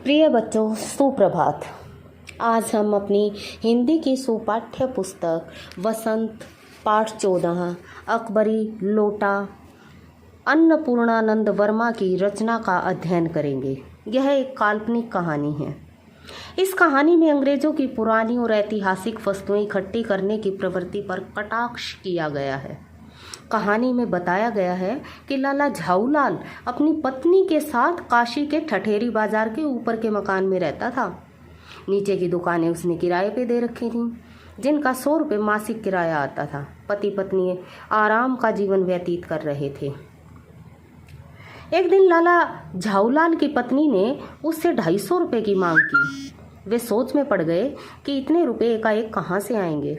प्रिय बच्चों, सुप्रभात। आज हम अपनी हिंदी की सुपाठ्य पुस्तक वसंत पाठ 14 अकबरी लोटा अन्नपूर्णानंद वर्मा की रचना का अध्ययन करेंगे। यह एक काल्पनिक कहानी है। इस कहानी में अंग्रेजों की पुरानी और ऐतिहासिक वस्तुएं इकट्ठी करने की प्रवृत्ति पर कटाक्ष किया गया है। कहानी में बताया गया है कि लाला झाऊलाल अपनी पत्नी के साथ काशी के ठठेरी बाजार के ऊपर के मकान में रहता था। नीचे की दुकानें उसने किराए पे दे रखी थीं, जिनका 100 रुपये मासिक किराया आता था। पति पत्नी आराम का जीवन व्यतीत कर रहे थे। एक दिन लाला झाऊलाल की पत्नी ने उससे 250 रुपये की मांग की। वे सोच में पड़ गए कि इतने रुपये एकाएक कहाँ से आएंगे।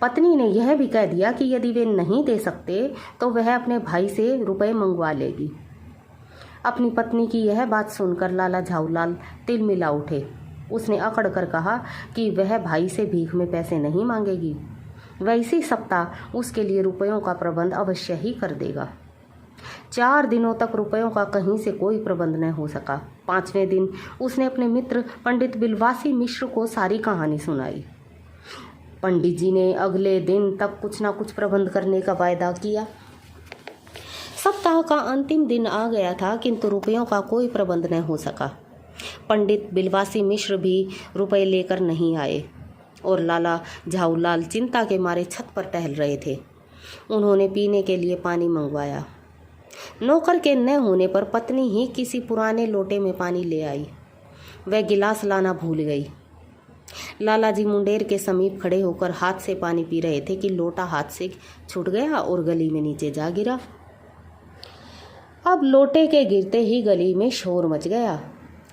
पत्नी ने यह भी कह दिया कि यदि वे नहीं दे सकते तो वह अपने भाई से रुपए मंगवा लेगी। अपनी पत्नी की यह बात सुनकर लाला झाऊलाल तिलमिला उठे। उसने अकड़ कर कहा कि वह भाई से भीख में पैसे नहीं मांगेगी, वह इसी सप्ताह उसके लिए रुपयों का प्रबंध अवश्य ही कर देगा। 4 दिनों तक रुपयों का कहीं से कोई प्रबंध न हो सका। 5वें दिन उसने अपने मित्र पंडित बिलवासी मिश्र को सारी कहानी सुनाई। पंडित जी ने अगले दिन तक कुछ ना कुछ प्रबंध करने का वायदा किया। सप्ताह का अंतिम दिन आ गया था, किंतु रुपयों का कोई प्रबंध न हो सका। पंडित बिलवासी मिश्र भी रुपए लेकर नहीं आए और लाला झाऊलाल चिंता के मारे छत पर टहल रहे थे। उन्होंने पीने के लिए पानी मंगवाया। नौकर के न होने पर पत्नी ही किसी पुराने लोटे में पानी ले आई। वह गिलास लाना भूल गई। लाला जी मुंडेर के समीप खड़े होकर हाथ से पानी पी रहे थे कि लोटा हाथ से छूट गया और गली में नीचे जा गिरा। अब लोटे के गिरते ही गली में शोर मच गया।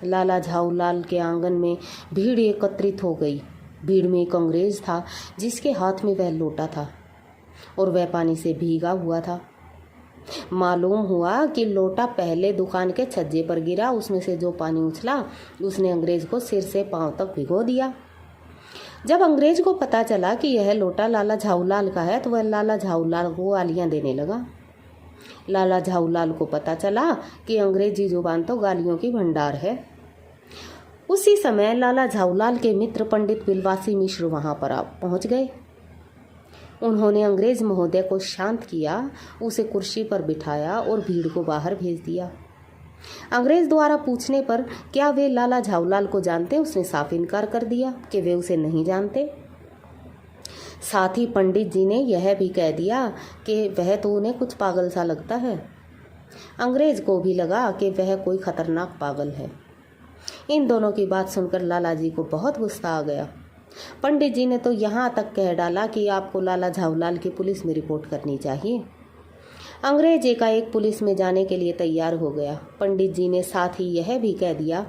लाला झाऊलाल के आंगन में भीड़ एकत्रित हो गई। भीड़ में एक अंग्रेज था जिसके हाथ में वह लोटा था और वह पानी से भीगा हुआ था। मालूम हुआ कि लोटा पहले दुकान के छज्जे पर गिरा। उसमें से जो पानी उछला उसने अंग्रेज को सिर से पांव तक भिगो दिया। जब अंग्रेज को पता चला कि यह लोटा लाला झाऊलाल का है तो वह लाला झाऊलाल को गालियां देने लगा। लाला झाऊलाल को पता चला कि अंग्रेजी जुबान तो गालियों की भंडार है। उसी समय लाला झाऊलाल के मित्र पंडित बिलवासी मिश्र वहां पर पहुंच गए। उन्होंने अंग्रेज महोदय को शांत किया, उसे कुर्सी पर बिठाया और भीड़ को बाहर भेज दिया। अंग्रेज द्वारा पूछने पर क्या वे लाला झाऊलाल को जानते, उसने साफ इनकार कर दिया कि वे उसे नहीं जानते। साथ ही पंडित जी ने यह भी कह दिया कि वह तो उन्हें कुछ पागल सा लगता है। अंग्रेज को भी लगा कि वह कोई खतरनाक पागल है। इन दोनों की बात सुनकर लाला जी को बहुत गुस्सा आ गया। पंडित जी ने तो यहाँ तक कह डाला कि आपको लाला झाऊलाल की पुलिस में रिपोर्ट करनी चाहिए। अंग्रेज एकाएक पुलिस में जाने के लिए तैयार हो गया। पंडित जी ने साथ ही यह भी कह दिया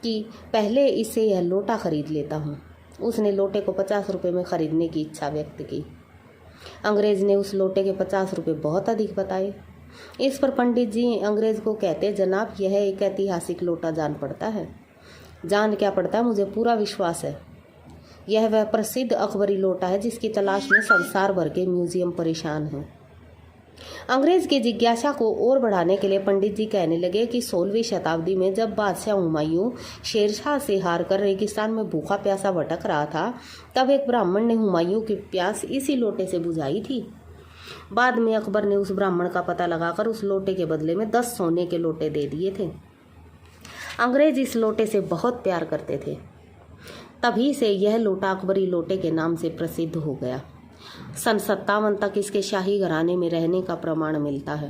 कि पहले इससे यह लोटा खरीद लेता हूँ। उसने लोटे को 50 रुपये में खरीदने की इच्छा व्यक्त की। अंग्रेज ने उस लोटे के 50 रुपये बहुत अधिक बताए। इस पर पंडित जी अंग्रेज को कहते, जनाब यह एक ऐतिहासिक लोटा जान पड़ता है। जान क्या पड़ता है, मुझे पूरा विश्वास है। यह वह प्रसिद्ध अकबरी लोटा है जिसकी तलाश में संसार भर के म्यूजियम परेशान हैं। अंग्रेज की जिज्ञासा को और बढ़ाने के लिए पंडित जी कहने लगे कि 16वीं शताब्दी में जब बादशाह हुमायूं शेरशाह से हार कर रेगिस्तान में भूखा प्यासा भटक रहा था, तब एक ब्राह्मण ने हुमायूं की प्यास इसी लोटे से बुझाई थी। बाद में अकबर ने उस ब्राह्मण का पता लगाकर उस लोटे के बदले में 10 सोने के लोटे दे दिए थे। अंग्रेज इस लोटे से बहुत प्यार करते थे। तभी से यह लोटा अकबरी लोटे के नाम से प्रसिद्ध हो गया। सन 57 तक इसके शाही घराने में रहने का प्रमाण मिलता है।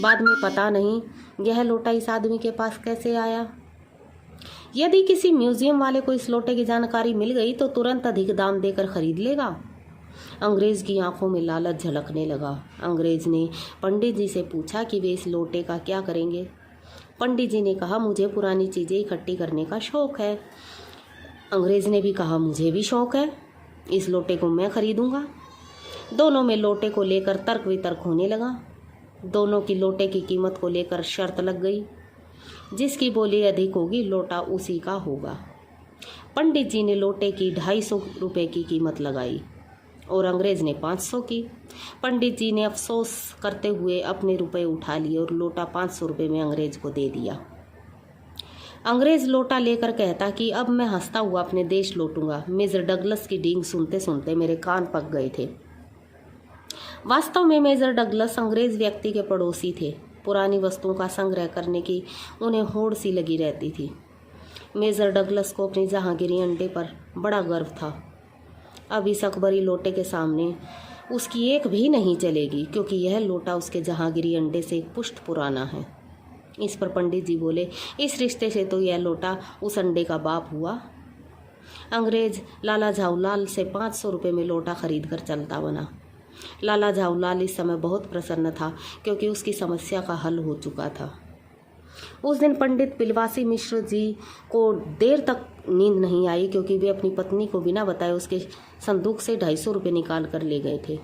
बाद में पता नहीं यह लोटा इस आदमी के पास कैसे आया। यदि किसी म्यूजियम वाले को इस लोटे की जानकारी मिल गई तो तुरंत अधिक दाम देकर खरीद लेगा। अंग्रेज की आंखों में लालच झलकने लगा। अंग्रेज ने पंडित जी से पूछा कि वे इस लोटे का क्या करेंगे। पंडित जी ने कहा, मुझे पुरानी चीज़ें इकट्ठी करने का शौक है। अंग्रेज ने भी कहा, मुझे भी शौक है, इस लोटे को मैं खरीदूंगा। दोनों में लोटे को लेकर तर्क वितर्क होने लगा। दोनों की लोटे की कीमत को लेकर शर्त लग गई। जिसकी बोली अधिक होगी लोटा उसी का होगा। पंडित जी ने लोटे की 250 रुपये की कीमत लगाई और अंग्रेज ने 500 की। पंडित जी ने अफसोस करते हुए अपने रुपए उठा लिए और लोटा 500 रुपये में अंग्रेज को दे दिया। अंग्रेज लोटा लेकर कहता कि अब मैं हंसता हुआ अपने देश लौटूंगा। मेजर डगलस की डींग सुनते सुनते मेरे कान पक गए थे। वास्तव में मेजर डगलस अंग्रेज व्यक्ति के पड़ोसी थे। पुरानी वस्तुओं का संग्रह करने की उन्हें होड़ सी लगी रहती थी। मेजर डगलस को अपनी जहांगीरी अंडे पर बड़ा गर्व था। अब इस अकबरी लोटे के सामने उसकी एक भी नहीं चलेगी, क्योंकि यह लोटा उसके जहांगीरी अंडे से एक पुष्ट पुराना है। इस पर पंडित जी बोले, इस रिश्ते से तो यह लोटा उस अंडे का बाप हुआ। अंग्रेज लाला झाऊलाल से 500 रुपये में लोटा खरीद कर चलता बना। लाला झाऊलाल इस समय बहुत प्रसन्न था, क्योंकि उसकी समस्या का हल हो चुका था। उस दिन पंडित पिलवासी मिश्र जी को देर तक नींद नहीं आई, क्योंकि वे अपनी पत्नी को बिना बताए उसके संदूक से 250 रुपये निकाल कर ले गए थे।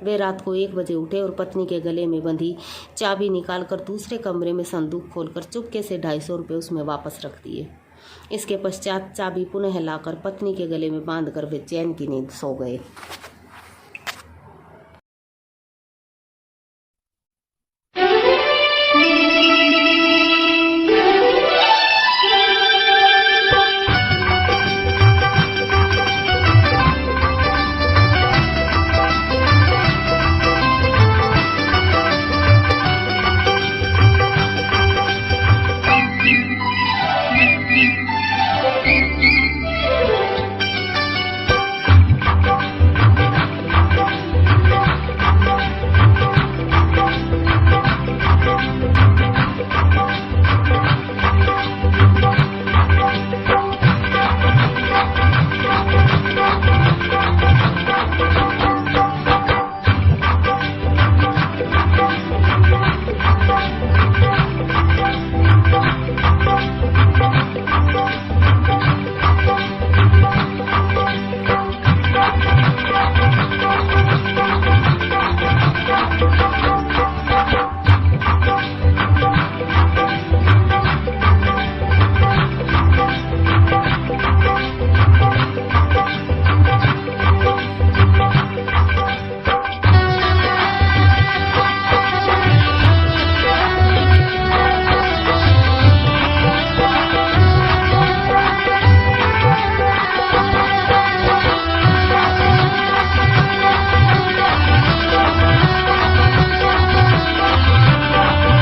वे रात को 1 बजे उठे और पत्नी के गले में बंधी चाबी निकालकर दूसरे कमरे में संदूक खोलकर चुपके से 250 रुपये उसमें वापस रख दिए। इसके पश्चात चाबी पुनः लाकर पत्नी के गले में बांधकर वे चैन की नींद सो गए।